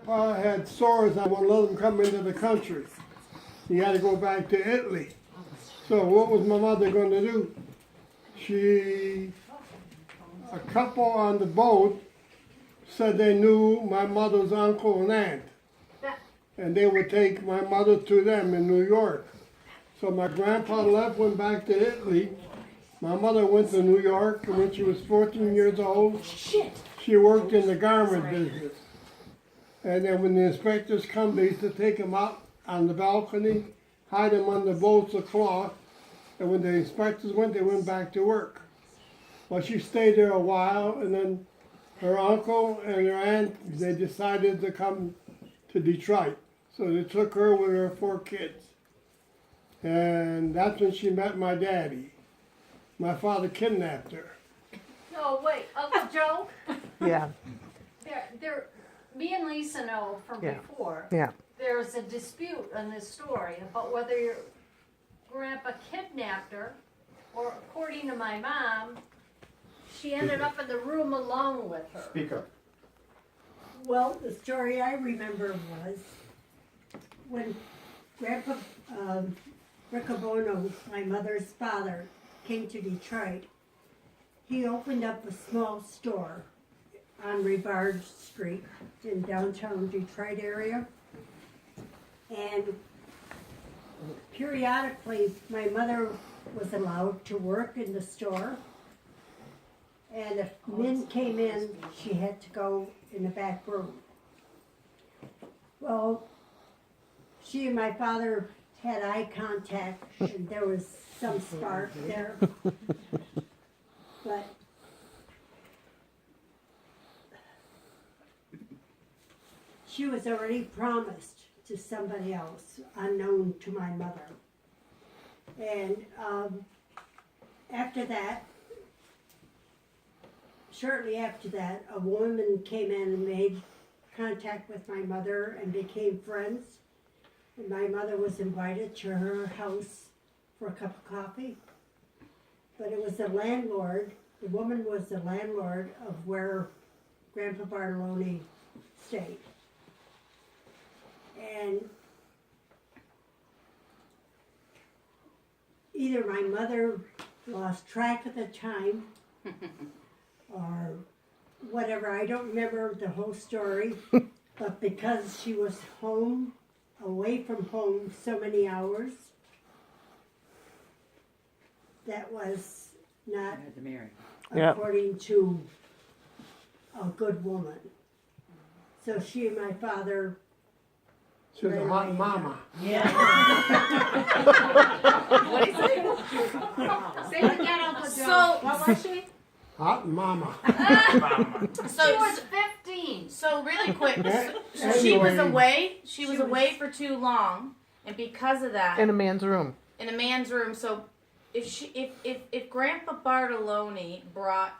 Grandpa had sores and wouldn't let him come into the country. He had to go back to Italy. So what was my mother going to do? A couple on the boat said they knew my mother's uncle and aunt. And they would take my mother to them in New York. So my grandpa left, went back to Italy. My mother went to New York, and when she was 14 years old, she worked in the garment business. And then when the inspectors come, they used to take them out on the balcony, hide them under bolts of cloth, and when the inspectors went, they went back to work. Well, she stayed there a while, and then her uncle and her aunt, they decided to come to Detroit. So they took her with her 4 kids. And that's when she met my daddy. My father kidnapped her. No, wait, Uncle Joe? Yeah, Me and Lisa know from Yeah. before. yeah. There's a dispute on this story about whether your grandpa kidnapped her, or according to my mom, she ended up in the room alone with her. Speak up. Well, the story I remember was when Grandpa Riccobono, my mother's father, came to Detroit. He opened up a small store on Rivard Street in downtown Detroit area. And periodically, my mother was allowed to work in the store. And if men came in, she had to go in the back room. Well, she and my father had eye contact, and there was some spark there. But she was already promised to somebody else, unknown to my mother. And after that, shortly after that, a woman came in and made contact with my mother and became friends. And my mother was invited to her house for a cup of coffee. But it was the landlord, the woman was the landlord of where Grandpa Bartolone stayed. And either my mother lost track of the time or whatever, I don't remember the whole story, but because she was home, away from home so many hours, that was not Yep. according to a good woman. So she and my father, She was a hot mama. What do you say? Say it again, Uncle Joe. So- What was she? Hot mama. She was 15. So really quick, Yeah, so she was anyway. away. She was away for too long, and because of that, In a man's room. in a man's room. So if Grandpa Bartolone brought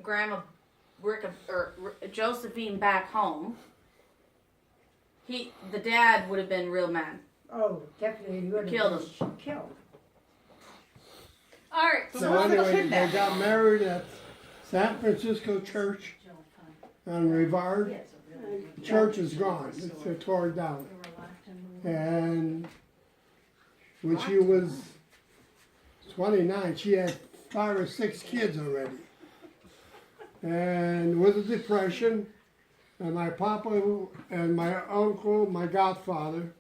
Grandma Josephine back home, the dad would have been real mad. oh, definitely would have Killed been killed. All right, So so anyway, they got married at San Francisco Church on Rivard. The church is gone, it's torn down. And when she was 29, she had 5 or 6 kids already. And with the Depression, and my papa and my uncle, my godfather,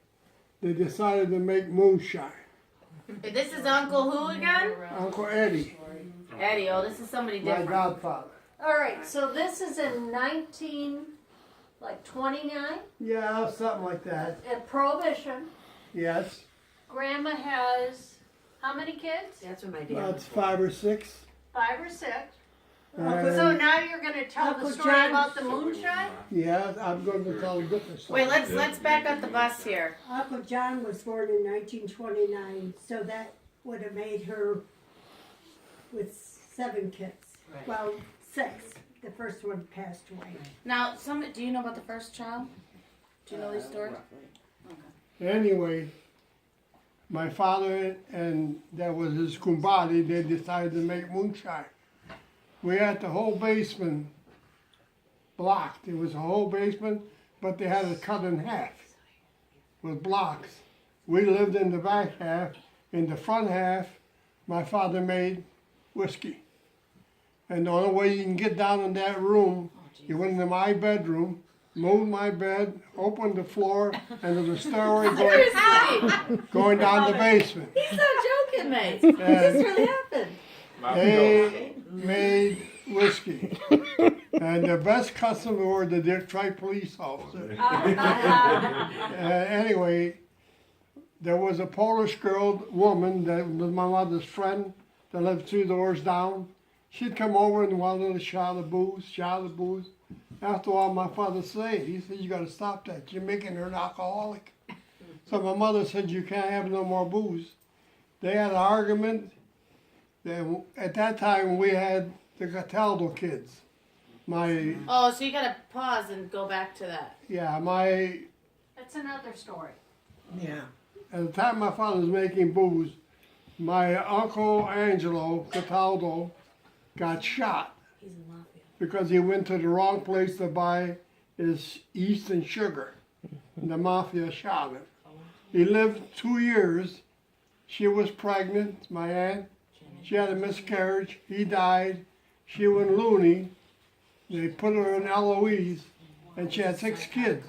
they decided to make moonshine. This is Uncle who again? Uncle Eddie, Eddie. Oh, this is somebody my different. godfather. all right, so this is in 29 Yeah, something like that. at Prohibition. Yes, Grandma has how many kids? That's what my dad. that's 5 or 6. 5 or 6. And So now you're going to tell Uncle the story John- about the moonshine? yeah, I'm going to tell a different story. Wait, let's back up the bus here. Uncle John was born in 1929, so that would have made her with 7 kids. Right. Well, 6. The first one passed away. Now, do you know about the first child? Do you know these stories? Anyway, my father and that was his kumbadi, they decided to make moonshine. We had the whole basement blocked. It was a whole basement, but they had it cut in half with blocks. We lived in the back half. In the front half, my father made whiskey. And the only way you can get down in that room, you went into my bedroom, moved my bed, opened the floor, and there was a stairway going down the basement. He's not joking, mate. This really happened. They made whiskey. And the best customer were the Detroit police officers. Anyway, there was a Polish woman that was my mother's friend that lived 2 doors down. She'd come over and wanted a shot of booze. After a while, my father said, he said, you gotta stop that. You're making her an alcoholic. So my mother said, you can't have no more booze. They had an argument. At that time, we had the Cataldo kids. Oh, so you gotta pause and go back to that. That's another story. Yeah. At the time my father was making booze, my uncle Angelo Cataldo got shot He's in Lafayette. because he went to the wrong place to buy his yeast and sugar. And the mafia shot him. He lived 2 years. She was pregnant, my aunt. She had a miscarriage. He died. She went loony. They put her in Eloise, and she had 6 kids.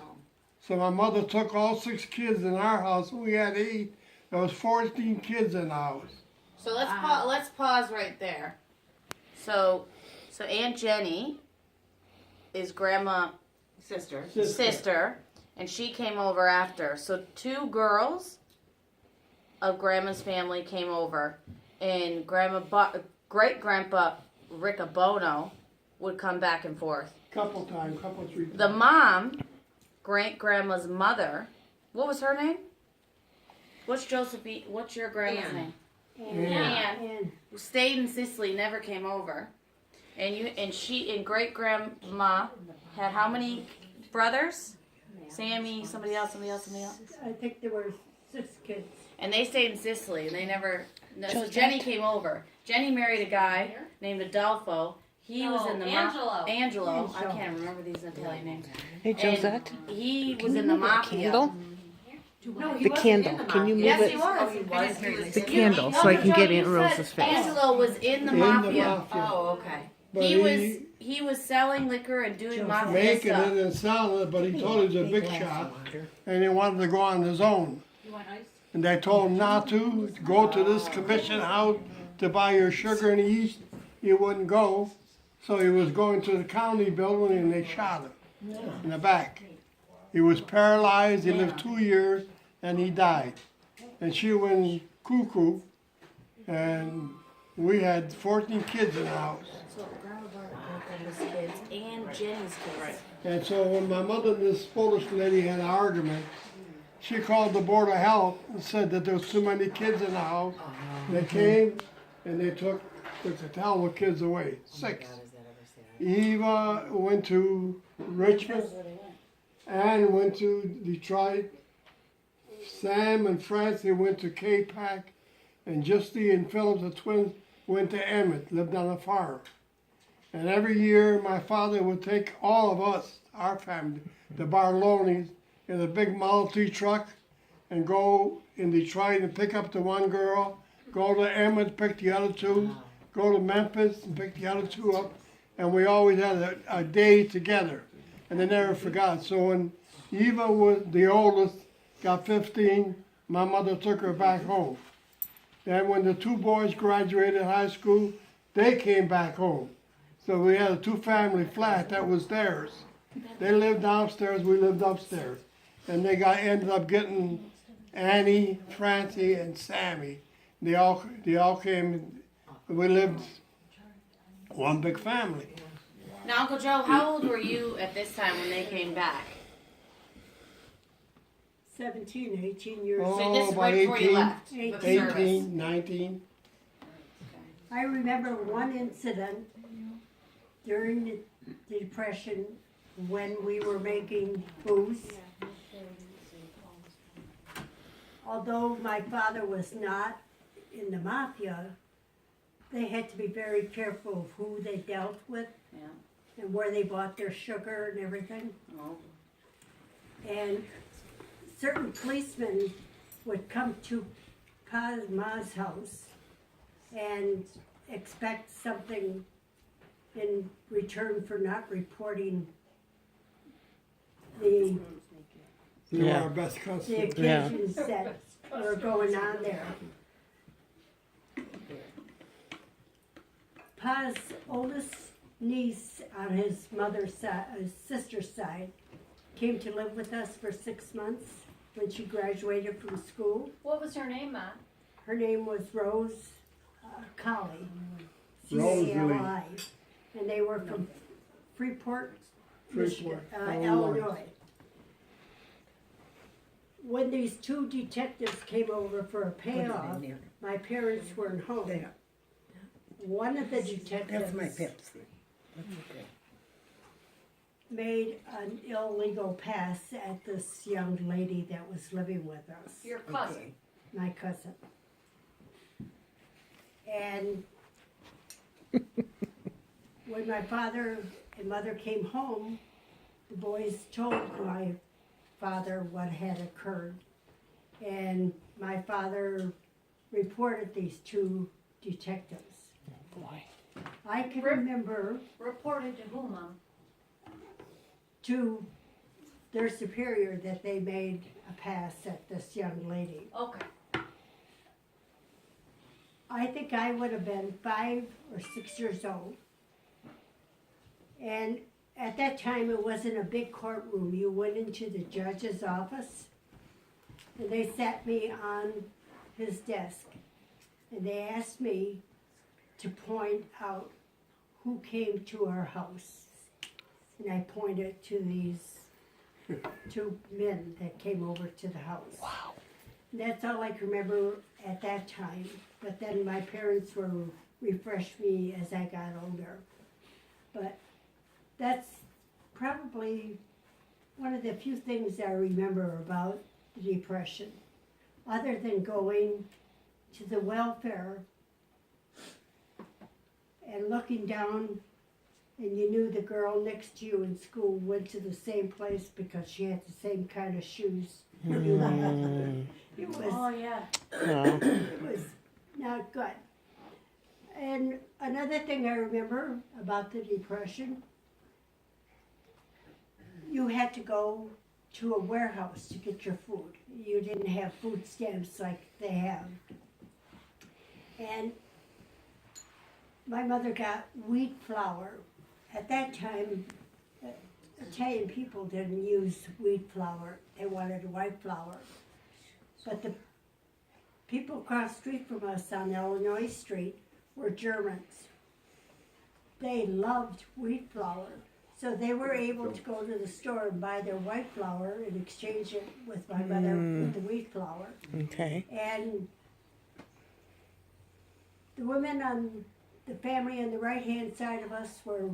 So my mother took all 6 kids in our house. We had 8. There was 14 kids in the house. So let's pause right there. So Aunt Jenny is grandma sister, and she came over after. So 2 girls of grandma's family came over, and great grandpa Riccobono would come back and forth. Couple 3 times. The mom, great grandma's mother, what was her name? What's your grandma's name? Anne. Who stayed in Sicily, never came over. And she and great grandma had how many brothers? Sammy, somebody else. I think there were 6 kids. And they stayed in Sicily, and they never. No, so Jenny came over. Jenny married a guy named Adolfo. He was in the Angelo. I can't remember these Italian names. Hey, Josette. He was in the mafia. Candle? The candle. Can you move Yes, it? he was. The candle, so I can get Aunt Rose's face. Angelo was in the In mafia. the mafia. Oh, okay. But He was selling liquor and doing mafia making stuff. it and selling it, but he told he was a big shot, and he wanted to go on his own. You want ice? And they told him not to go to this commission house to buy your sugar and yeast. He wouldn't go, so he was going to the county building, and they shot him in the back. He was paralyzed. He lived 2 years, and he died. And she went cuckoo, and we had 14 kids in the house. So Grandma Bart's kids and Jenny's kids. And so when my mother and this Polish lady had an argument, she called the Board of Health and said that there was too many kids in the house. They came and they took the Cataldo kids away, 6. Eva went to Richmond, Ann went to Detroit, Sam and Francie went to K-Pac, and Justy and Philip, the twins, went to Emmett, lived on a farm. And every year my father would take all of us, our family, the Barlonis, in a big Model T truck and go in Detroit and pick up the one girl, go to Emmett, pick the other 2, go to Memphis and pick the other 2 up. And we always had a day together, and they never forgot. So when Eva was the oldest, got 15, my mother took her back home. Then when the 2 boys graduated high school, they came back home. So we had a 2-family flat that was theirs. They lived downstairs, we lived upstairs. And they ended up getting Annie, Francie, and Sammy. They all came, we lived one big family. Now, Uncle Joe, how old were you at this time when they came back? 17, 18 years. Oh, So this is about right before you 18, left. for the service. 18, 19. I remember one incident during the Depression when we were making booze. Although my father was not in the mafia, they had to be very careful of who they dealt with. Yeah. and where they bought their sugar and everything. Oh. And certain policemen would come to Ma's house and expect something in return for not reporting the You Yeah. are our best the customer. occasions that were going on there. Pa's oldest niece on his mother's side, his sister's side, came to live with us for 6 months when she graduated from school. What was her name, Ma? Her name was Rose Colley, Rosalie. C-A-L-I, and they were from Freeport, Michigan, Freeport, Illinois. When these two detectives came over for a payoff, my parents weren't home. There. One of the That's detectives my Pepsi. That's okay. made an illegal pass at this young lady that was living with us, Your cousin. Okay. my cousin. And when my father and mother came home, the boys told my father what had occurred. And my father reported these two detectives. Boy. I can remember Reported to whom, Mom? to their superior that they made a pass at this young lady. Okay. I think I would have been 5 or 6 years old. And at that time, it wasn't a big courtroom. You went into the judge's office, and they sat me on his desk, and they asked me to point out who came to our house. And I pointed to these two men that came over to the house. Wow. That's all I can remember at that time. But then my parents were refreshed me as I got older. But that's probably one of the few things I remember about the Depression. Other than going to the welfare and looking down, and you knew the girl next to you in school went to the same place because she had the same kind of shoes. You had. It was Oh yeah. Well, it was not good. And another thing I remember about the Depression, you had to go to a warehouse to get your food. You didn't have food stamps like they have. And my mother got wheat flour. At that time, Italian people didn't use wheat flour. They wanted white flour. But the people across the street from us on Illinois Street were Germans. They loved wheat flour. So they were able to go to the store and buy their white flour and exchange it with my mother with the wheat flour. okay. And the women on the family on the right-hand side of us were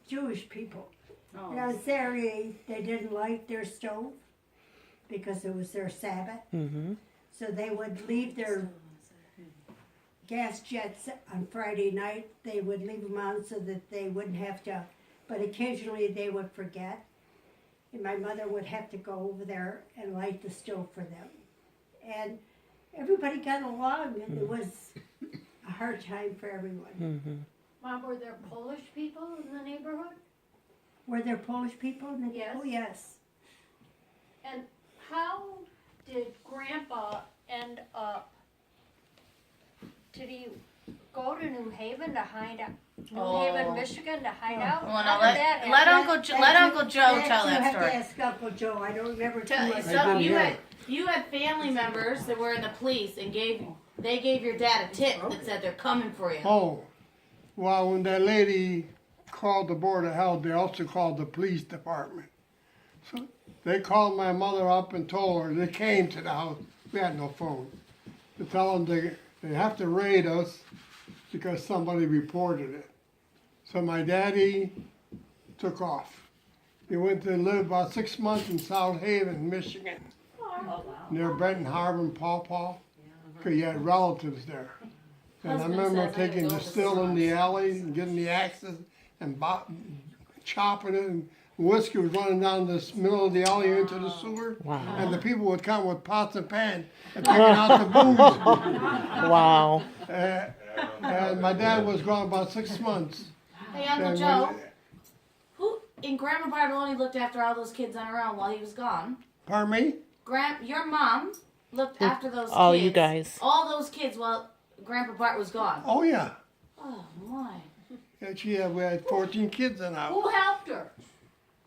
Jewish people. And Oh. on Saturday, they didn't light their stove because it was their Sabbath. Mm-hmm. So they would leave their gas jets on Friday night. They would leave them on so that they wouldn't have to, but occasionally they would forget. And my mother would have to go over there and light the stove for them. And everybody got along, and it was a hard time for everyone. Mm-hmm. Mom, were there Polish people in the neighborhood? Were there Polish people in the Yes. Oh, yes. And how did Grandpa end up? Did he go to New Haven to hide out? New Oh. Haven, Michigan to hide out? Well, How now did that happen? let Uncle Joe tell You that have story. to ask Uncle Joe. I don't remember too Tell, much. so didn't you hear had it. you had family members that were in the police and they gave your dad a tip that said they're coming for you. Oh, well, when that lady called the Board of Health, they also called the police department. So they called my mother up and told her, they came to the house, we had no phone, to tell them they have to raid us because somebody reported it. So my daddy took off. He went to live about 6 months in South Haven, Michigan, near Benton Harbor and Paw Paw. 'cause you had relatives there. And I Husband remember says I taking go the with still in the sons. alley and getting the axes and chopping it, and whiskey was running down this middle of the alley into the sewer. Wow. And the people would come with pots and pans and taking out the booze. Wow. And my dad was gone about 6 months. Hey, Uncle And Joe, when- who in Grandma Bartoloni looked after all those kids on her own while he was gone? Pardon me? Your mom looked after those Oh, kids. you guys. All those kids while Grandpa Bart was gone. Oh, yeah. Oh, my. Yeah, we had 14 kids in our house. Who helped her?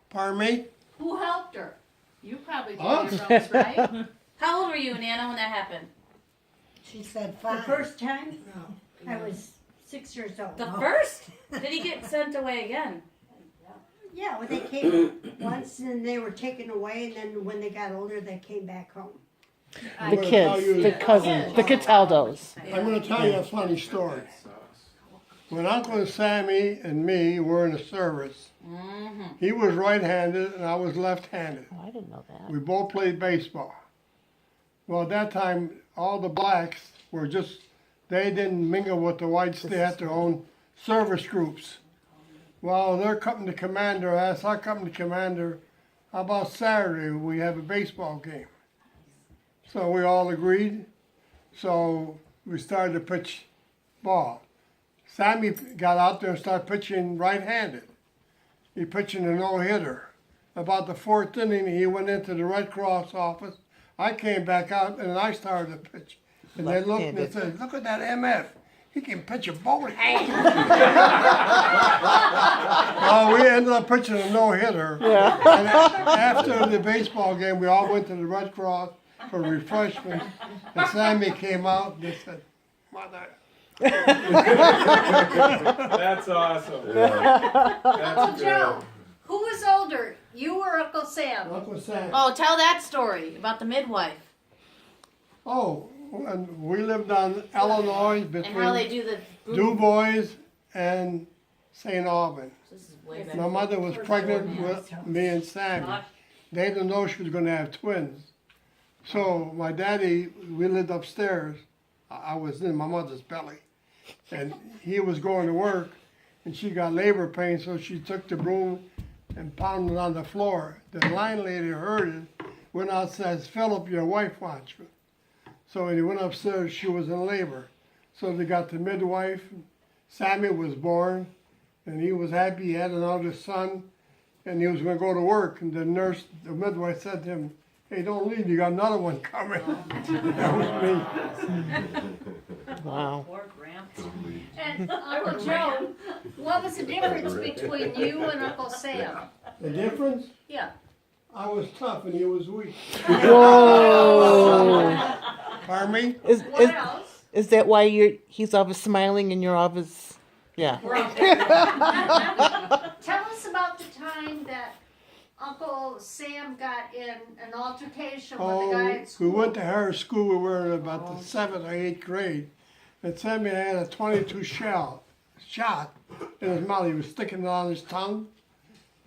Pardon me? Who helped her? You probably did Huh? yourselves, right? How old were you, Nana, when that happened? She said the first time, I was 6 years old. The first? Did he get sent away again? Yeah, well, they came once and they were taken away, and then when they got older, they came back home. I'm The gonna tell kids, you- the cousins, the Cataldos. I'm going to tell you a funny story. When Uncle Sammy and me were in the service, he was right-handed and I was left-handed. Oh, I didn't know that. We both played baseball. Well, at that time, all the blacks were just, they didn't mingle with the whites. They had their own service groups. Well, their company commander asked our company commander, how about Saturday, we have a baseball game? So we all agreed. So we started to pitch ball. Sammy got out there and started pitching right-handed. He pitching a no-hitter. About the 4th inning, he went into the Red Cross office. I came back out and I started to pitch. And they looked and they said, look at that MF. He can pitch a both hands. Well, we ended up pitching a no-hitter. And after the baseball game, we all went to the Red Cross for refreshments. And Sammy came out and they said, Mother. That's awesome. Uncle Joe, who was older, you or Uncle Sam? Uncle Sam. Oh, tell that story about the midwife Oh, and we lived on Illinois and how they between do the. Du Bois and St. Albans. This is way back. My mother was pregnant with me and Sammy. They didn't know she was going to have twins. So my daddy, we lived upstairs. I was in my mother's belly. And he was going to work, and she got labor pains, so she took the broom and pounded on the floor. The line lady heard it, went out and says, Philip, your wife wants you. So when he went upstairs, she was in labor. So they got the midwife. Sammy was born, and he was happy. He had another son, and he was going to go to work. And the nurse, the midwife, said to him, "Hey, don't leave. You got another one coming." That was me. Wow. And Uncle Joe, what was the difference between you and Uncle Sam? The difference? Yeah. I was tough and he was weak. Whoa. Pardon me? What else? Is that why he's always smiling and you're always, yeah. Tell us about the time that Uncle Sam got in an altercation with a guy at We school. went to Harris School. We were in about the 7th or 8th grade. And Sammy had a .22 shot in his mouth. He was sticking it on his tongue.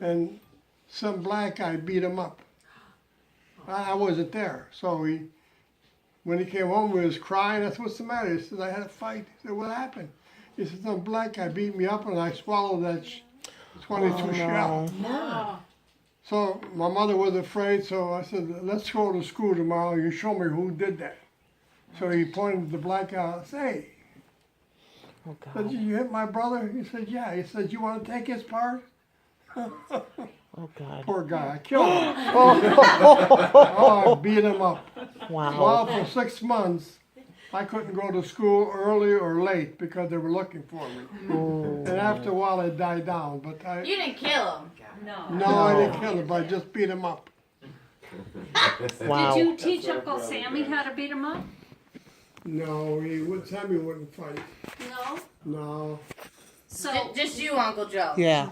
And some black guy beat him up. I wasn't there. So when he came home, he was crying. I said, "What's the matter?" He said, "I had a fight." I said, "What happened?" He said, "Some black guy beat me up and I swallowed that .22 shell." So my mother was afraid, so I said, "Let's go to school tomorrow. You show me who did that." So he pointed the black guy out and said, "Hey, Oh, said, God. did you hit my brother?" He said, "Yeah." He said, "You want to take his part?" Oh, God. Poor guy. I killed him. Oh, I beat him up. Wow. Well, for 6 months, I couldn't go to school early or late because they were looking for me. Oh. And after a while, it died down. But You didn't kill him. no, I didn't kill him, but I just beat him up. Wow. Did you teach Uncle Sammy how to beat him up? No, Sammy wouldn't fight. No. No, So Just you, Uncle Joe. Yeah.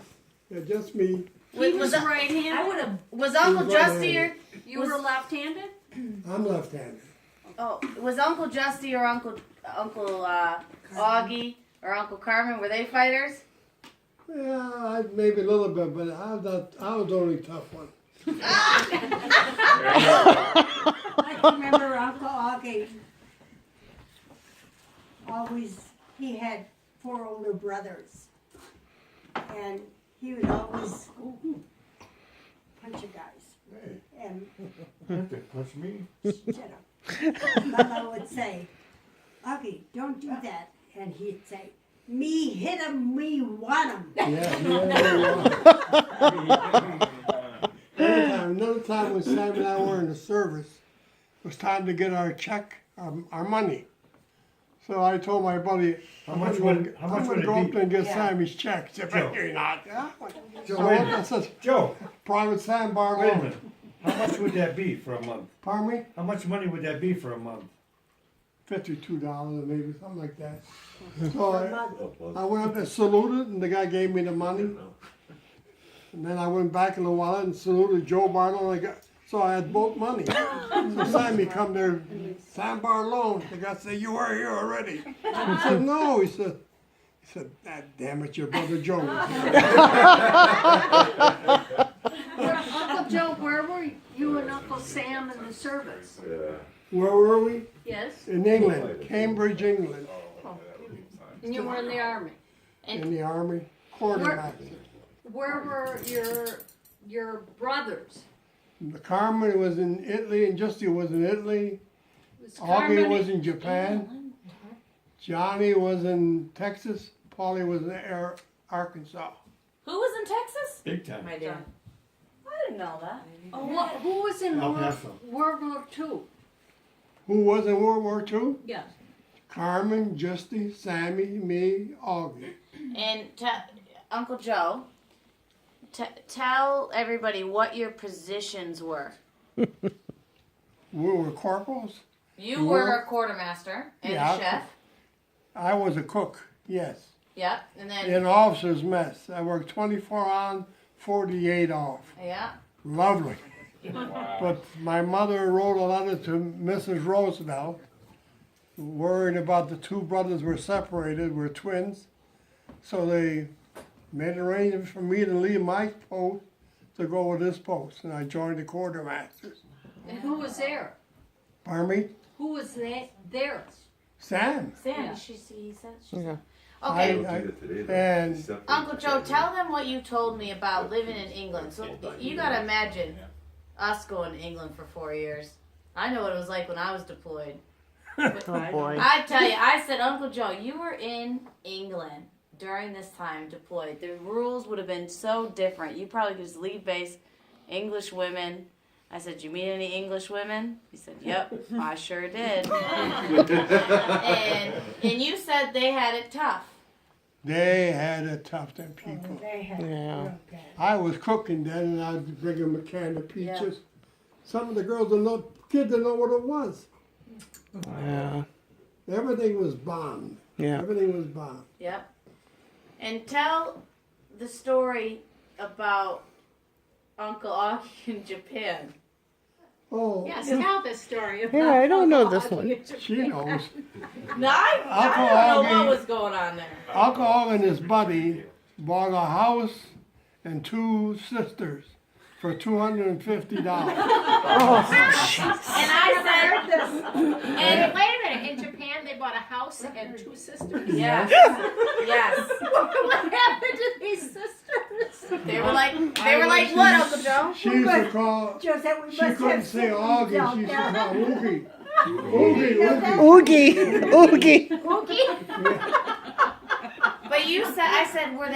yeah, just me. he was Was, right-handed. was Uncle He was Justy or You were left-handed. I'm left-handed. was Uncle Justy or Uncle Augie or Uncle Carmen, were they fighters? Yeah, maybe a little bit, but I was the only tough one. I remember Uncle Augie. he had 4 older brothers. And he would always punch you guys. And Punch me. shut up. Mama would say, Augie, don't do that. And he'd say, me hit him, me want him. Another time when Sam and I were in the service, it was time to get our check, our money. So I told my buddy, How I'm much gonna would- how much I'm would gonna it go up be? there and get Yeah. Sammy's check. He said, Joe. but you're not. Joe, So wait a I minute. said, Joe, private sandbar wait a loan. minute. How much would that be for a month? Pardon me? How much money would that be for a month? $52 maybe, something like that. So For a month. I went up and saluted, and the guy gave me the money. And then I went back in the wallet and saluted Joe Bartle, and so I had both money. So Sammy come there, sandbar loan. The guy said, "You were here already." I said, "No." He said, "God damn it, your brother Joe." Uncle Joe, where were you and Uncle Sam in the service? Where were we? Yes? In England, Cambridge, England, And you were in the army. in the army, quartermaster. Where were your brothers? Carmen was in Italy, and Justy was in Italy. Was Augie Carmen- was in Japan. Johnny was in Texas. Paulie was in Arkansas. Who was in Texas? Big time. My dad. I didn't know that. Who was in El World, Paso. World War II? Who was in World War II? Yes. Carmen, Justy, Sammy, me, Augie. And Uncle Joe, tell everybody what your positions were. We were corporals. You were a quartermaster and Yeah. a chef. I was a cook, yes. Yep. And then In officer's mess. I worked 24 on, 48 off. yeah. Lovely. But my mother wrote a letter to Mrs. Roosevelt, worried about the 2 brothers were separated, were twins. So they made arrangements for me to leave my post to go with this post, and I joined the quartermasters. And who was there? Pardon me? Who was there? Sam. Sam, Yeah. he said. Yeah. Okay. And Uncle Joe, tell them what you told me about living in England. So you gotta imagine us going to England for 4 years. I know what it was like when I was deployed. Oh boy. I tell you, I said, Uncle Joe, you were in England during this time deployed. The rules would have been so different. You probably could just leave base, English women. I said, you meet any English women? He said, yep, I sure did. and you said they had it tough. they had it tough, them people. They had Yeah. real bad. I was cooking then, and I'd bring them a can of peaches. Some of the girls didn't know, kids didn't know what it was. Yeah. Everything was bombed. Yeah. Everything was bombed. Yep. And tell the story about Uncle Augie in Japan. Oh, Yes, tell the story. Yeah, I don't know this one. she knows. No, I Uncle don't know Augie- what was going on there. Uncle Augie and his buddy bought a house and 2 sisters for $250. And I said, Wait a minute, in Japan they bought a house and 2 sisters. yes, yes. What happened to these sisters? They were like, what, Uncle Joe? She used to call, Joe said we she must couldn't have say siblings Augie, out she used to there. call Oogie. Oogie, Oogie. Oogie. But you said, I said, were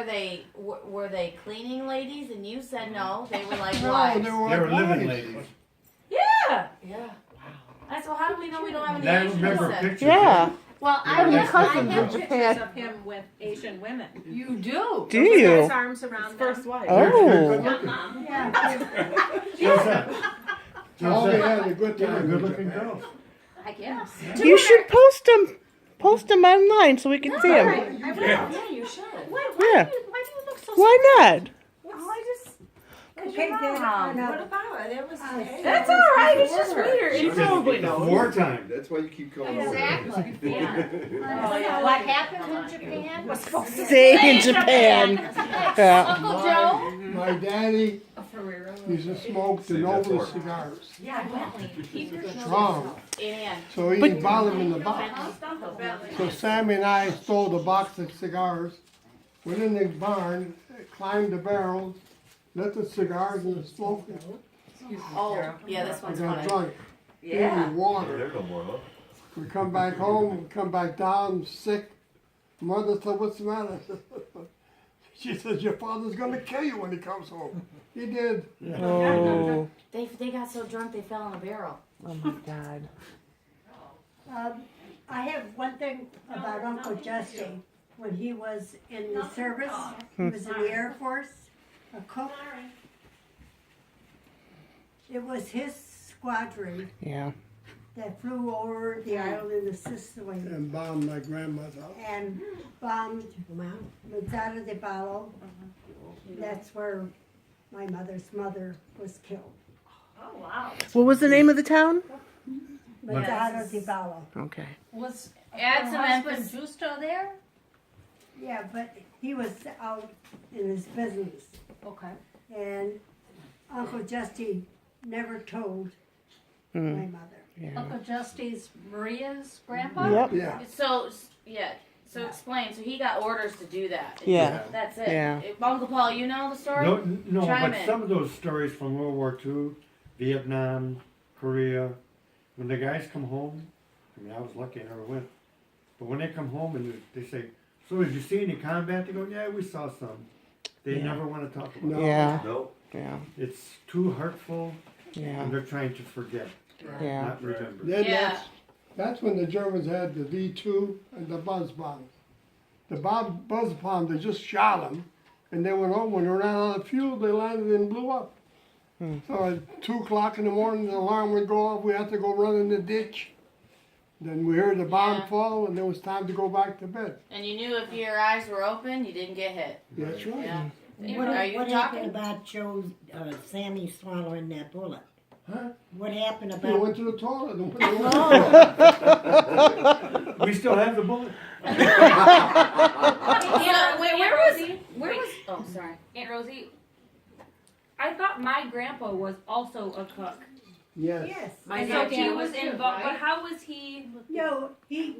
they cleaning ladies? And you said no. They were like No, wives. they were They were like living wives. ladies. Yeah. Yeah. I said, well, how do we know we don't have any I Asian remember descent? pictures. Yeah. Well, I I have have, I cousins in have Japan. pictures of him with Asian women. You do. Do With you? his arms around First them. wife. They're Oh. good looking. Yeah. Augie had a good They're time. good in looking Japan. girls. I guess. You should post them. Post them online so we can see them. I will. Yeah, you should. Yeah. Why do you look so Why not? Oh, I just. Okay, then, Mom, no. what about it? It was. That's That's all right. It's just weird. She probably It's knows. wartime. That's why you keep coming over. Exactly. Yeah. Oh, yeah. What happened in Japan? Stay in Japan. Yeah. Uncle Joe. My daddy career. Used to smoke the Save that Nova for- cigars. Yeah, Bentley. Keep your Strong. And So he'd buy them in the box. Ann. So Sammy and I stole the box of cigars, went in the barn, climbed the barrels, lit the cigars and smoked it. Oh, yeah, this I one's got funny. drunk. Yeah. Gave me water. There no more, huh? We come back home, we come back down sick. Mother said, "What's the matter?" She says, "Your father's gonna kill you when he comes home." He did. Oh, They got so drunk they fell in a barrel. oh my God. I have one thing about Uncle Justy. When he was in the service, he was in the Air Force, a cook. It was his squadron Yeah. that flew over the island of Sicily And bombed my grandma's house. and bombed Mazzara de Ballo. That's where my mother's mother was killed. Oh, wow. What was the name of the town? Mazzara de Ballo. Okay. Was Add her some husband emphasis. Justo there? Yeah, but he was out in his business. Okay. And Uncle Justy never told my mother. Yeah. Uncle Justy's Maria's grandpa? Yep. Yeah. So yeah. So explain. So he got orders to do that. Yeah. That's it. Yeah. Uncle Paul, you know the story? No, Chime but in. some of those stories from World War II, Vietnam, Korea, when the guys come home, I mean, I was lucky I never went. But when they come home and they say, "So did you see any combat?" They go, "Yeah, we saw some." They Yeah. never want to talk about No. it. Yeah. No. Yeah. It's too hurtful, Yeah. and they're trying to forget, Yeah. not remember. Then Yeah. that's when the Germans had the V2 and the buzz bombs. The buzz bombs, they just shot them, and they went home. When they ran out of fuel, they landed and blew up. So at 2 o'clock in the morning, the alarm would go off. We had to go run in the ditch. Then we heard the bomb Yeah. fall, and it was time to go back to bed. And you knew if your eyes were open, you didn't get hit. That's right. Yeah. What, Are you what talking? happened about Joe, Sammy swallowing that bullet? Huh? What happened He about? went to the toilet. And went to the We still have the bullet. Yeah, wait, where was Rosie? where was oh sorry. Aunt Rosie, I thought my grandpa was also a cook. Yes. Yes. And so he was involved, but how was he? No, he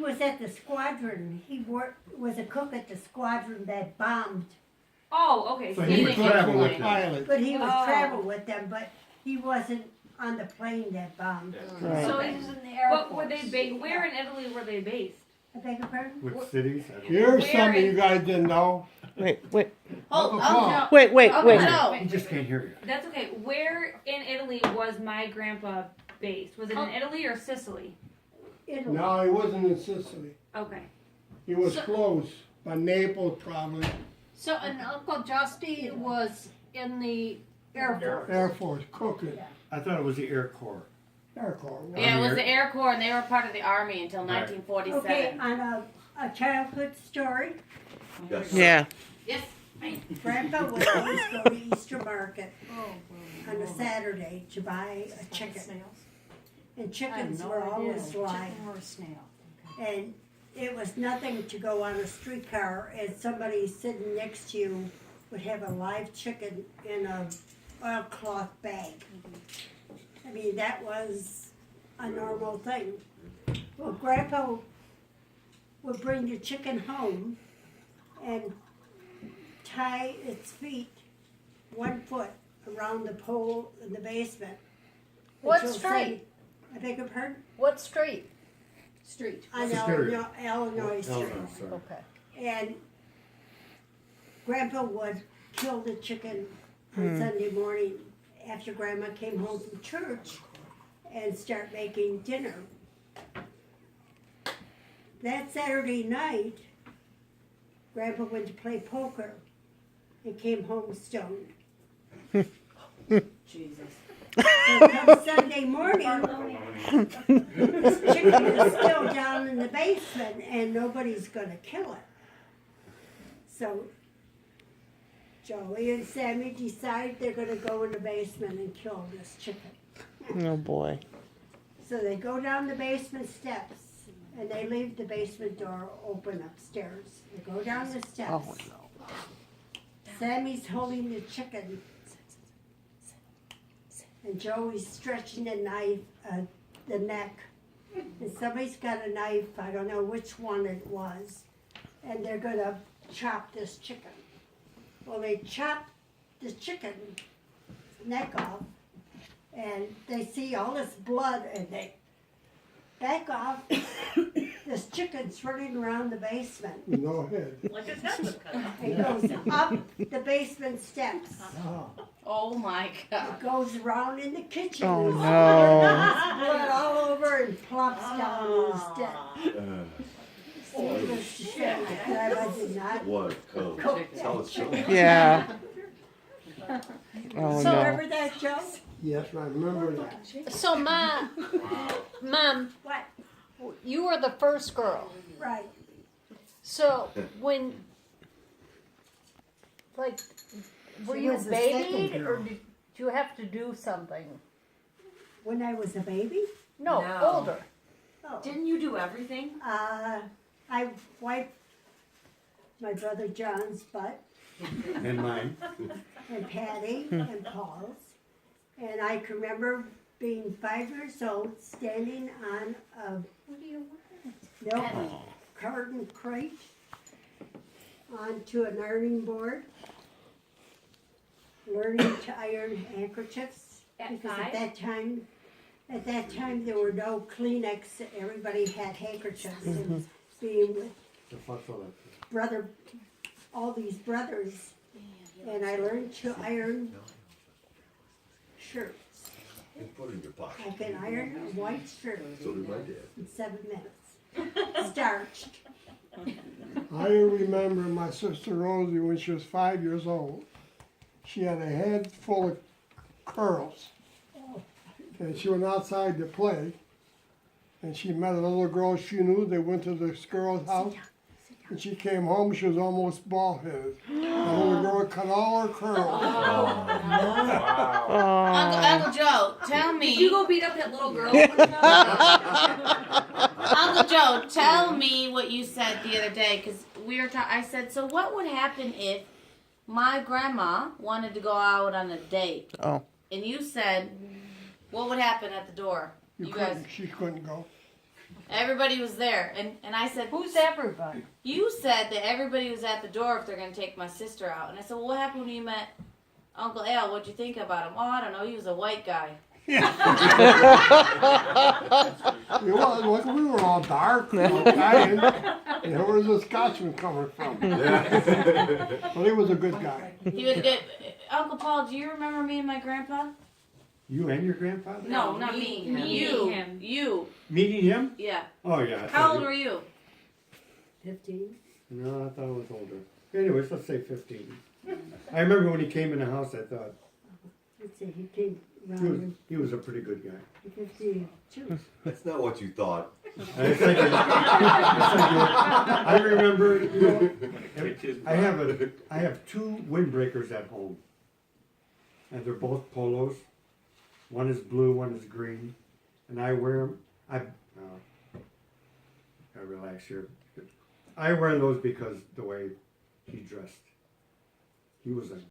was at the squadron. He was a cook at the squadron that bombed. Oh, okay. So So he he would didn't travel with explain. them. Pilot. But he was Oh. travel with them, but he wasn't on the plane that bombed. Right. So he was in the Air But Force. were they based? Where in Italy were they based? I beg your pardon? Which cities? I don't know. Here's Where something in- you guys didn't know. Wait, wait, Hold Uncle Paul. no. wait, wait, Uncle wait. Joe. He just can't hear you. That's okay. Where in Italy was my grandpa based? Was it in Italy or Sicily? Italy. No, he wasn't in Sicily. Okay. He was So- close, by Naples probably. So, and Uncle Justy was in the Air Force. Air Force, cooking. I thought it was the Air Corps. Air Corps. Yeah, it was the Air Corps, and they were part of the Army until Right. 1947. Okay, on a childhood story, Yes. Yeah. Yes. Grandpa would always go to Easter Market on a Saturday to buy a chicken. And chickens were always live. Chicken or a snail. And it was nothing to go on a streetcar and somebody sitting next to you would have a live chicken in a oilcloth bag. I mean, that was a normal thing. Well, Grandpa would bring the chicken home and tie its feet 1 foot around the pole in the basement. What Until street? I beg your pardon? What street? Street. On Street. Illinois Street. Eleanor, sorry. Okay. And Grandpa would kill the chicken on Sunday morning after Grandma came home from church and start making dinner. That Saturday night, Grandpa went to play poker and came home stoned. Jesus. So come Sunday morning, this chicken is still down in the basement and nobody's gonna kill it. So Joey and Sammy decide they're gonna go in the basement and kill this chicken. Oh boy. So they go down the basement steps and they leave the basement door open upstairs. They go down the steps. Oh no. Sammy's holding the chicken and Joey's stretching the neck. And somebody's got a knife, I don't know which one it was, and they're gonna chop this chicken. Well, they chop the chicken neck off, and they see all this blood, and they back off. This chicken's running around the basement. No head. Like his head was cut off. It goes up the basement steps. Oh my god. It goes around in the kitchen. Oh, There's no. blood all over and plops down and is dead. Needless to say, my grandma did not What? Oh, cook tell that us so. chicken. Yeah. Oh So no. remember that, Joe? Yes, I remember that. So Mom, What? you were the first girl. Right. So when, like, were She you was the second babied or girl. did you have to do something? When I was a baby, No, No. older. Didn't you do everything? I wiped my brother John's butt And mine. and Patty and Paul's. And I can remember being 5 years old, standing on a milk carton crate onto an ironing board, learning to iron handkerchiefs. At Because 5? at that time there were no Kleenex, everybody had handkerchiefs. And being with The fuck's all that? brother, all these brothers, and I learned to iron shirts. And put it in your I pocket. can iron a white shirt So did my dad. in 7 minutes. Starched. I remember my sister Rosie when she was 5 years old. She had a head full of curls. And she went outside to play. And she met a little girl she knew. They went to this girl's house. And she came home, she was almost bald headed. The little girl cut all her curls. Uncle Joe, tell me. Did you go beat up that little girl? Uncle Joe, tell me what you said the other day, because I said, so what would happen if my grandma wanted to go out on a date? Oh. And you said, what would happen at the door? You guys, She couldn't go. everybody was there. And I said, Who's everybody? you said that everybody was at the door if they're going to take my sister out. And I said, well, what happened when you met Uncle Al? What'd you think about him? Oh, I don't know. He was a white guy. It was, look, we were all dark, Italian, and where was the Scotsman coming from? Well, he was a good guy. He was good. Uncle Paul, do you remember me and my grandpa? You and your grandfather? No, not me. Meeting You. him. You. Meeting him? Yeah. Oh, yeah. I How thought old you- were you? 15. No, I thought I was older. Anyways, let's say 15. I remember when he came in the house, I thought Let's see, he came he was, around he was a pretty good guy. in 52. That's not what you thought. I was thinking, I remember, you know, I have 2 windbreakers at home. And they're both polos. One is blue, one is green. And I wear them, I relax here. I wear those because the way he dressed. He was a